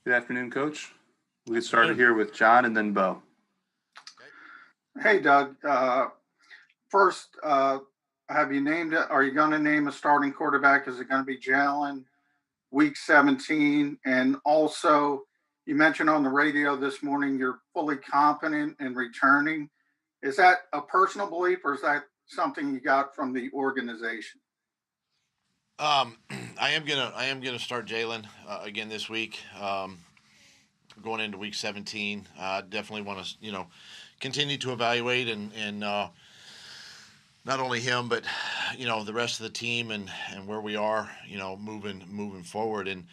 Good afternoon, Coach. We'll get started here with John and then Bo. Hey, Doug. First, have you named it? Are you going to name a starting quarterback? Is it going to be Jalen week 17? And also, you mentioned on the radio this morning you're fully confident in returning. Is that a personal belief or is that something you got from the organization? I am gonna start Jalen again this week. Going into week 17, definitely want to continue to evaluate and not only him but the rest of the team and where we are moving forward and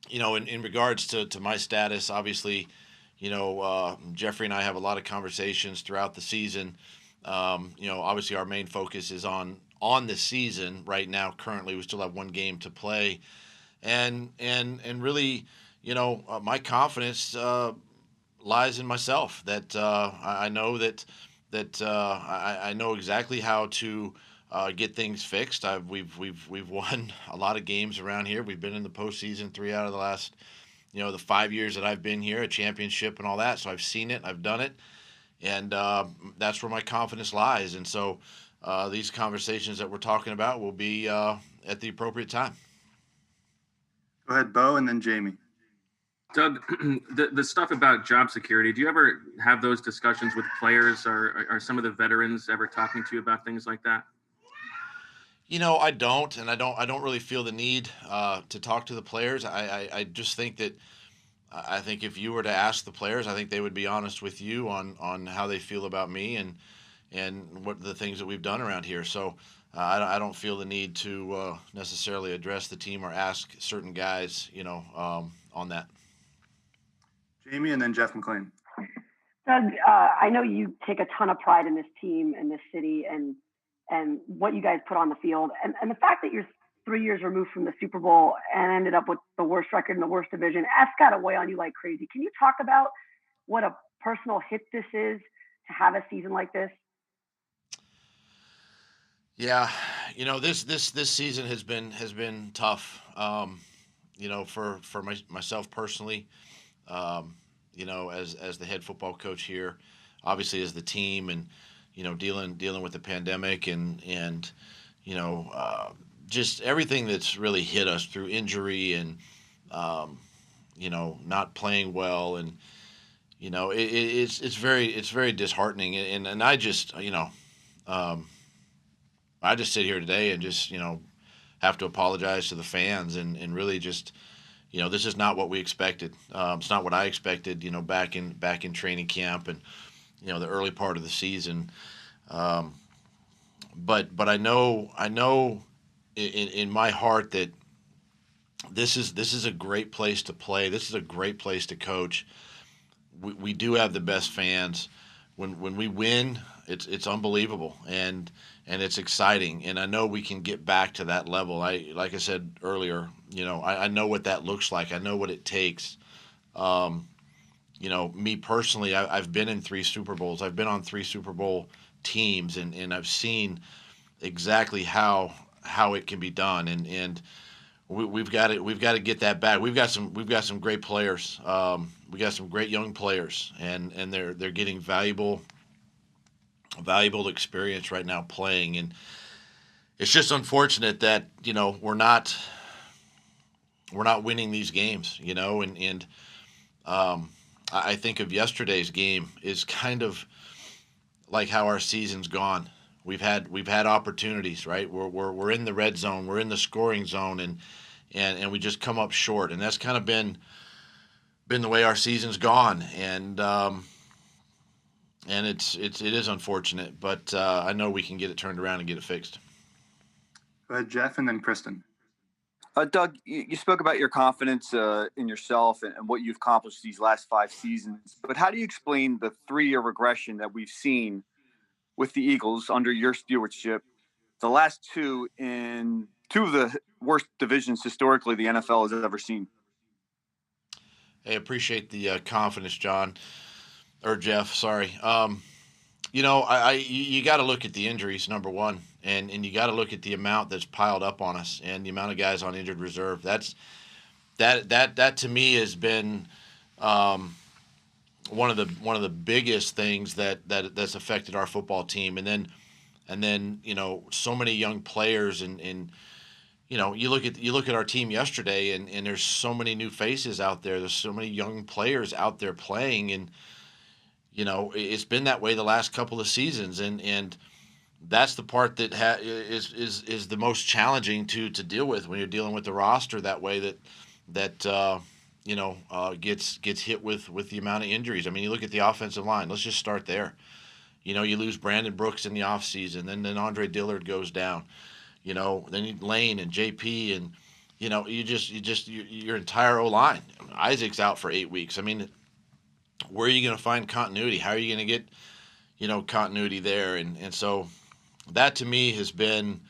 in regards to my status, obviously Jeffrey and I have a lot of conversations throughout the season. Obviously our main focus is on the season right now. Currently, we still have one game to play, and really, my confidence lies in myself. That I know that I know exactly how to get things fixed. We've won a lot of games around here. We've been in the postseason 3 out of the last the 5 years that I've been here, a championship and all that. So I've seen it, I've done it, and that's where my confidence lies. And so. These conversations that we're talking about will be at the appropriate time. Go ahead, Bo, and then Jamie. Doug, the stuff about job security, do you ever have those discussions with players, or are some of the veterans ever talking to you about things like that? I don't, and I don't really feel the need to talk to the players. I just think that I think if you were to ask the players, I think they would be honest with you on how they feel about me and what the things that we've done around here. So I don't feel the need to necessarily address the team or ask certain guys, on that. Jamie and then Jeff McLean. Doug, I know you take a ton of pride in this team and this city and what you guys put on the field. And the fact that you're 3 years removed from the Super Bowl and ended up with the worst record in the worst division, that's got to weigh on you like crazy. Can you talk about what a personal hit this is to have a season like this? Yeah, this season has been tough. For myself personally, as the head football coach here, obviously as the team, and dealing with the pandemic and just everything that's really hit us through injury and not playing well, and it's very disheartening, and I just I just sit here today and just, have to apologize to the fans and really just, this is not what we expected. It's not what I expected, back in training camp and, the early part of the season. But I know in my heart that this is a great place to play. This is a great place to coach. We do have the best fans. When we win, it's unbelievable and it's exciting, and I know we can get back to that level. Like I said earlier, I know what that looks like. I know what it takes. Me personally, I've been in 3 Super Bowls. I've been on 3 Super Bowl teams, and I've seen exactly how it can be done, and we've got to get that back. We've got some great players. We got some great young players, and they're getting valuable experience right now playing, and it's just unfortunate that we're not winning these games, and I think of yesterday's game is kind of like how our season's gone. We've had opportunities, right? We're in the red zone, we're in the scoring zone, and we just come up short, and that's kind of been the way our season's gone, and it is unfortunate, but I know we can get it turned around and get it fixed. Go ahead, Jeff, and then Kristen. Doug, you spoke about your confidence in yourself and what you've accomplished these last 5 seasons, but how do you explain the 3-year regression that we've seen with the Eagles under your stewardship, the last 2 in 2 of the worst divisions historically the NFL has ever seen? Hey, appreciate the confidence, John. Or Jeff, sorry. You got to look at the injuries, number one, and you got to look at the amount that's piled up on us and the amount of guys on injured reserve. That's that to me has been one of the biggest things that's affected our football team. And then so many young players, and you look at our team yesterday, and there's so many new faces out there. There's so many young players out there playing, and it's been that way the last couple of seasons, and that's the part that is the most challenging to deal with when you're dealing with the roster that way. That gets hit with the amount of injuries. I mean, you look at the offensive line. Let's just start there. You lose Brandon Brooks in the offseason, then Andre Dillard goes down. Then Lane and JP, and your entire O line. Isaac's out for 8 weeks. I mean, where are you going to find continuity? How are you going to get continuity there? And so that to me has been,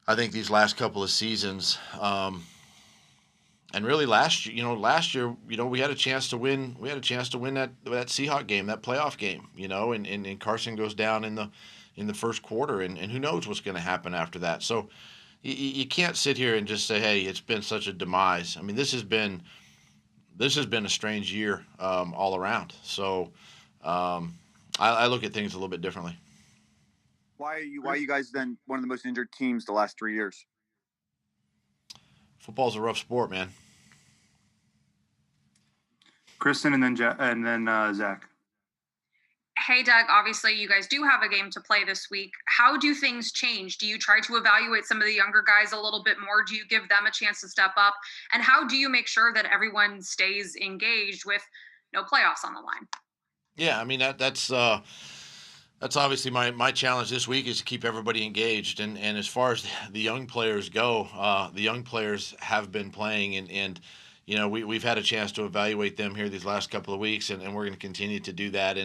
I think, these last couple of seasons. And really last year, we had a chance to win. We had a chance to win that Seahawk game, that playoff game. And Carson goes down in the first quarter, and who knows what's going to happen after that. So you can't sit here and just say, hey, it's been such a demise. I mean, this has been a strange year all around. So I look at things a little bit differently. Why are you guys then one of the most injured teams the last 3 years? Football's a rough sport, man. Kristen, and then Zach. Hey, Doug, obviously you guys do have a game to play this week. How do things change? Do you try to evaluate some of the younger guys a little bit more? Do you give them a chance to step up? And how do you make sure that everyone stays engaged with no playoffs on the line? Yeah, I mean, that's obviously my challenge this week is to keep everybody engaged. And as far as the young players go, the young players have been playing, and we've had a chance to evaluate them here these last couple of weeks, and we're going to continue to do that.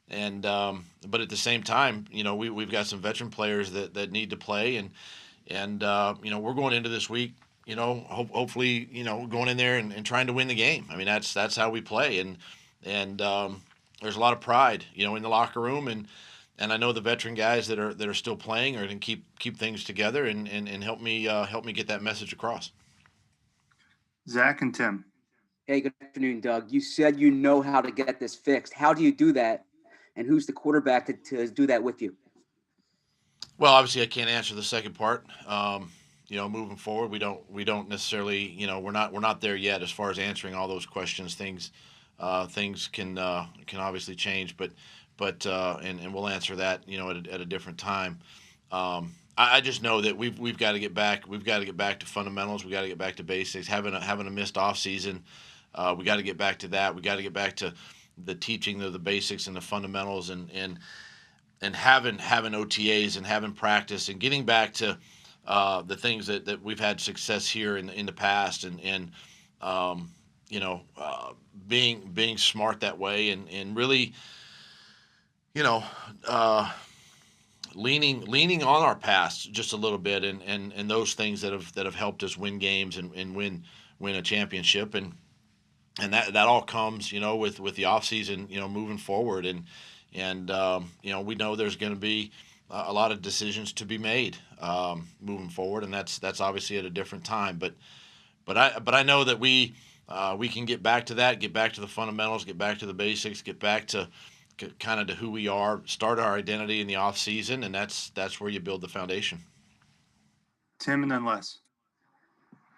But at the same time, we've got some veteran players that need to play, and we're going into this week, hopefully, going in there and trying to win the game. I mean, that's how we play, and there's a lot of pride, in the locker room, and I know the veteran guys that are still playing are going to keep things together and help me get that message across. Zach and Tim. Hey, good afternoon, Doug. You said you know how to get this fixed. How do you do that? And who's the quarterback to do that with you? Well, obviously, I can't answer the second part. Moving forward, we don't necessarily, we're not there yet as far as answering all those questions. Things can obviously change, but we'll answer that, at a different time. I just know that we've got to get back. We've got to get back to fundamentals. We got to get back to basics. Having a missed off season, we got to get back to that. We got to get back to the teaching of the basics and the fundamentals, and having OTAs and having practice and getting back to the things that we've had success here in the past, and being smart that way, and really, leaning on our past just a little bit, and those things that have helped us win games and win a championship, and that all comes with the off season, moving forward, and we know there's going to be a lot of decisions to be made moving forward, and that's obviously at a different time, but I know that we can get back to that, get back to the fundamentals, get back to the basics, get back to kind of to who we are, start our identity in the off season, and that's where you build the foundation. Tim, and then Les.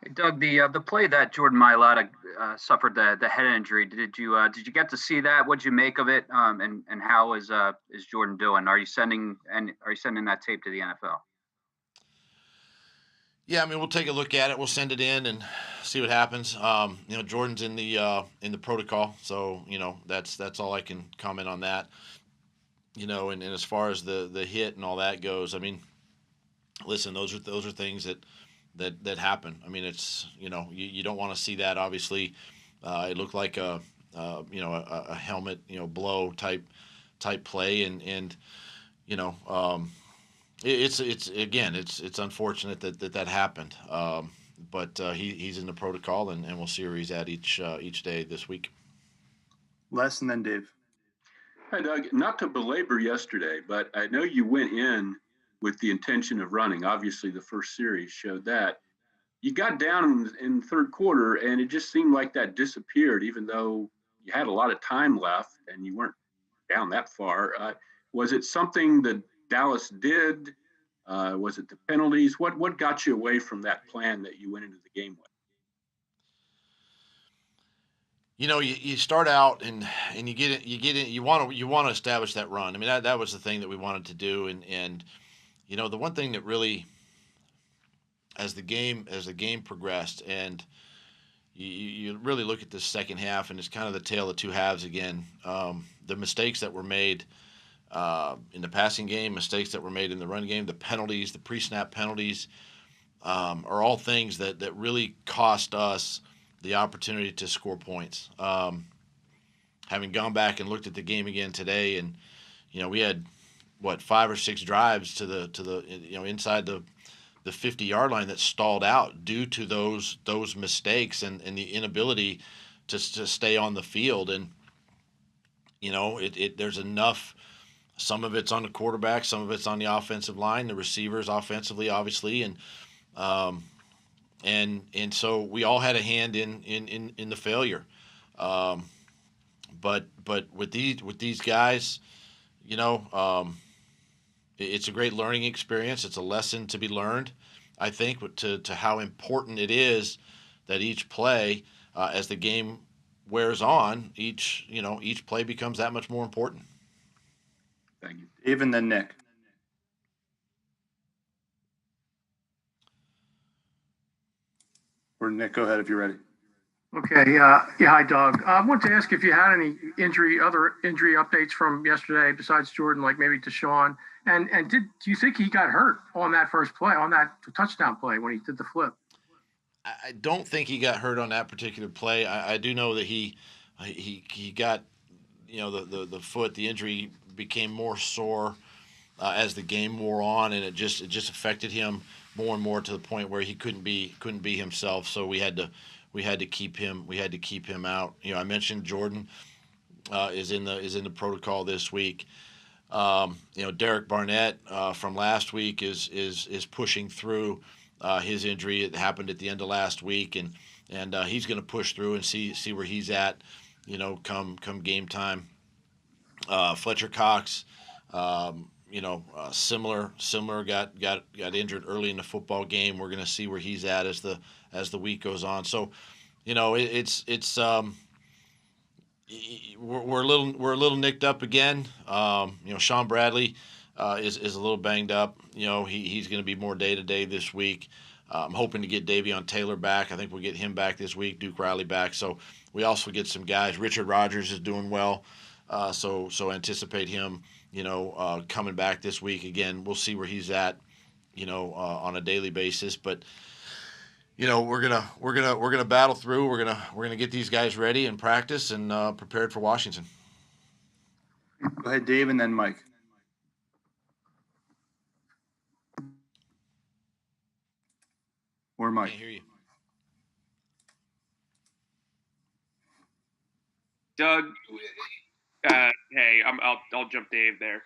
Hey, Doug, the play that Jordan Mailata suffered the head injury, did you get to see that? What'd you make of it? And how is Jordan doing? Are you sending that tape to the NFL? Yeah, I mean, we'll take a look at it. We'll send it in and see what happens. Jordan's in the protocol, so that's all I can comment on that. And as far as the hit and all that goes, I mean, listen, those are things that happen. I mean, it's you don't want to see that. Obviously, it looked like a helmet blow type play, and it's unfortunate that happened. But he's in the protocol, and we'll see where he's at each day this week. Les, and then Dave. Hi, Doug. Not to belabor yesterday, but I know you went in with the intention of running. Obviously, the first series showed that. you got down in third quarter, and it just seemed like that disappeared, even though you had a lot of time left and you weren't down that far. Was it something that Dallas did? Was it the penalties? What got you away from that plan that you went into the game with? You start out and you want to establish that run. I mean, that was the thing that we wanted to do. And the one thing that really, as the game progressed, and you really look at this second half, and it's kind of the tale of two halves again. The mistakes that were made in the passing game, mistakes that were made in the run game, the penalties, the pre-snap penalties, are all things that really cost us the opportunity to score points. Having gone back and looked at the game again today, and we had 5 or 6 drives to the inside the 50-yard line that stalled out due to those mistakes and the inability to stay on the field. And there's enough. Some of it's on the quarterback, some of it's on the offensive line, the receivers offensively, obviously, and so we all had a hand in the failure. But with these guys, it's a great learning experience. It's a lesson to be learned, I think, to how important it is that each play, as the game wears on, each play becomes that much more important. Thank you. Dave and then Nick. Or Nick, go ahead if you're ready. Okay. Yeah. Hi, Doug. I wanted to ask if you had any other injury updates from yesterday besides Jordan, like maybe to Sean. And do you think he got hurt on that first play, on that touchdown play when he did the flip? I don't think he got hurt on that particular play. I do know that he got, the foot, the injury became more sore as the game wore on, and it just affected him more and more to the point where he couldn't be himself. So we had to keep him out. I mentioned Jordan is in the protocol this week. Derek Barnett from last week is pushing through his injury. It happened at the end of last week, and he's going to push through and see where he's at, come game time. Fletcher Cox, similar got injured early in the football game. We're going to see where he's at as the week goes on. So, we're a little nicked up again. Sean Bradley is a little banged up. He's going to be more day to day this week. I'm hoping to get Davion Taylor back. I think we'll get him back this week. Duke Riley back. So we also get some guys. Richard Rodgers is doing well. So anticipate him, coming back this week. Again, we'll see where he's at, on a daily basis. But we're gonna battle through. We're gonna get these guys ready and practice and prepared for Washington. Go ahead, Dave, and then Mike. Or Mike. Can't hear you. Doug, hey, I'll jump Dave there.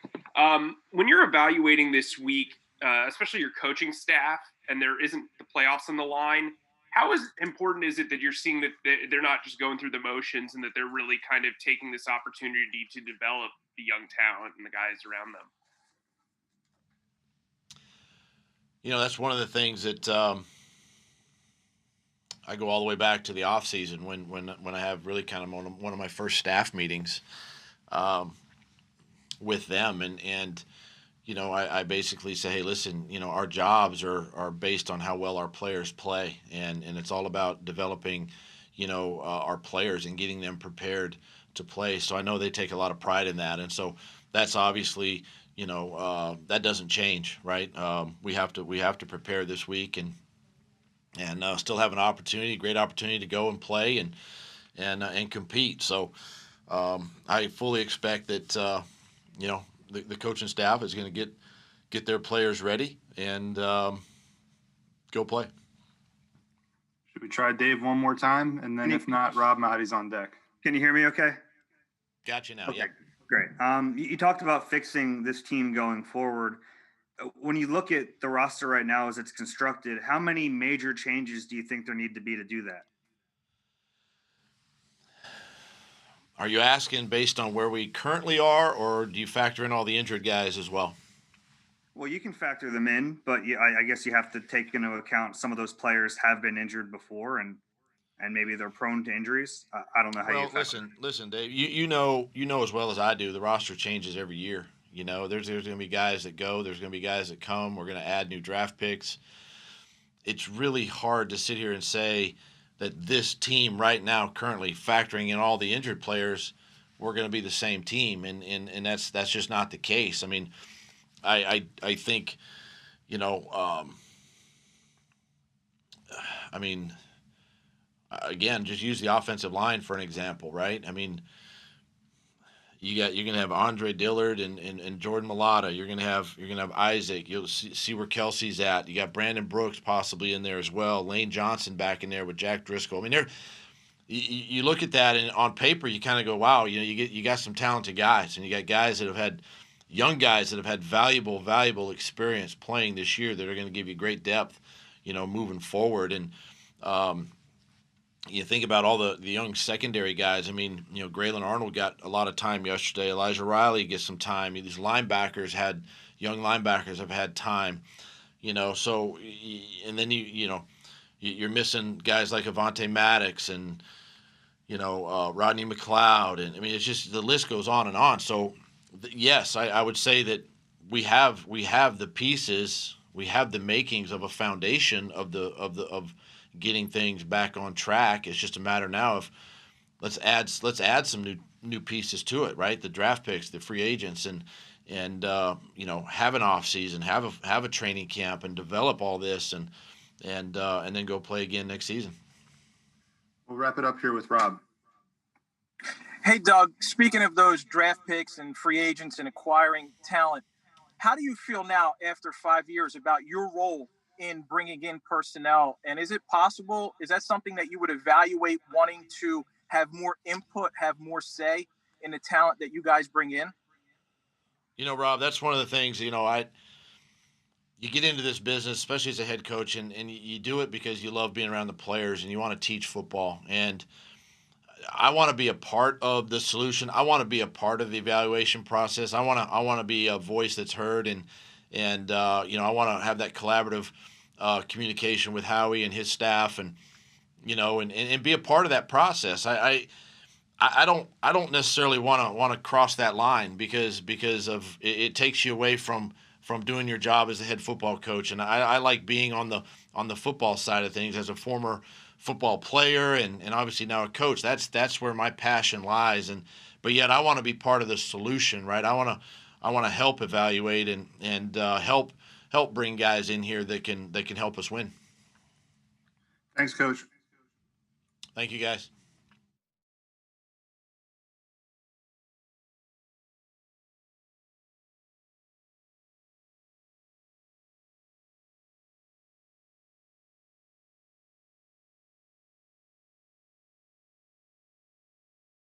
When you're evaluating this week, especially your coaching staff, and there isn't the playoffs on the line, how important is it that you're seeing that they're not just going through the motions and that they're really kind of taking this opportunity to develop the young talent and the guys around them? That's one of the things that I go all the way back to the off season when I have really kind of one of my first staff meetings with them, and I basically say, hey, listen, our jobs are based on how well our players play, and it's all about developing, our players and getting them prepared to play. So I know they take a lot of pride in that, and so that's obviously, that doesn't change, right? We have to prepare this week and still have great opportunity to go and play and compete. So I fully expect that the coaching staff is going to get their players ready and go play. Should we try Dave one more time? And then if not, Rob Mahdi's on deck. Can you hear me okay? Got you now. Okay, Yeah. great. You talked about fixing this team going forward. when you look at the roster right now as it's constructed, how many major changes do you think there need to be to do that? Are you asking based on where we currently are, or do you factor in all the injured guys as well? Well, you can factor them in, but I guess you have to take into account some of those players have been injured before, and maybe they're prone to injuries. I don't know how you. Well, listen, Dave. You know as well as I do. The roster changes every year. You know, there's going to be guys that go. There's going to be guys that come. We're going to add new draft picks. It's really hard to sit here and say that this team right now, currently factoring in all the injured players, we're going to be the same team, and that's just not the case. I mean, I think, you know, I mean, again, just use the offensive line for an example, right? I mean, you're going to have Andre Dillard and Jordan Mailata. You're going to have Isaac. You'll see where Kelsey's at. You got Brandon Brooks possibly in there as well. Lane Johnson back in there with Jack Driscoll. I mean, you look at that, and on paper you kind of go, wow, you know, you got some talented guys, and you got guys that have had young guys that have had valuable experience playing this year that are going to give you great depth, you know, moving forward. And you think about all the young secondary guys. I mean, you know, Graylin Arnold got a lot of time yesterday. Elijah Riley gets some time. These young linebackers have had time, you know. So, and then you're missing guys like Avonte Maddox and, you know, Rodney McLeod, and I mean, it's just the list goes on and on. So, yes, I would say that we have the pieces, we have the makings of a foundation of getting things back on track. It's just a matter now of let's add some new pieces to it, right? The draft picks, the free agents, and you know, have an off season, have a training camp, and develop all this, and then go play again next season. We'll wrap it up here with Rob. Hey, Doug, speaking of those draft picks and free agents and acquiring talent, how do you feel now after 5 years about your role in bringing in personnel? And is it possible, is that something that you would evaluate wanting to have more input, have more say in the talent that you guys bring in? You know, Rob, that's one of the things, you know, you get into this business, especially as a head coach, and you do it because you love being around the players and you want to teach football. And I want to be a part of the solution. I want to be a part of the evaluation process. I want to be a voice that's heard, and you know, I want to have that collaborative communication with Howie and his staff, and you know, and be a part of that process. I don't necessarily want to cross that line because of it takes you away from doing your job as a head football coach. And I like being on the football side of things as a former football player and obviously now a coach. That's where my passion lies. But yet I want to be part of the solution, right? I want to help evaluate and help bring guys in here that can help us win. Thanks, Coach. Thank you, guys.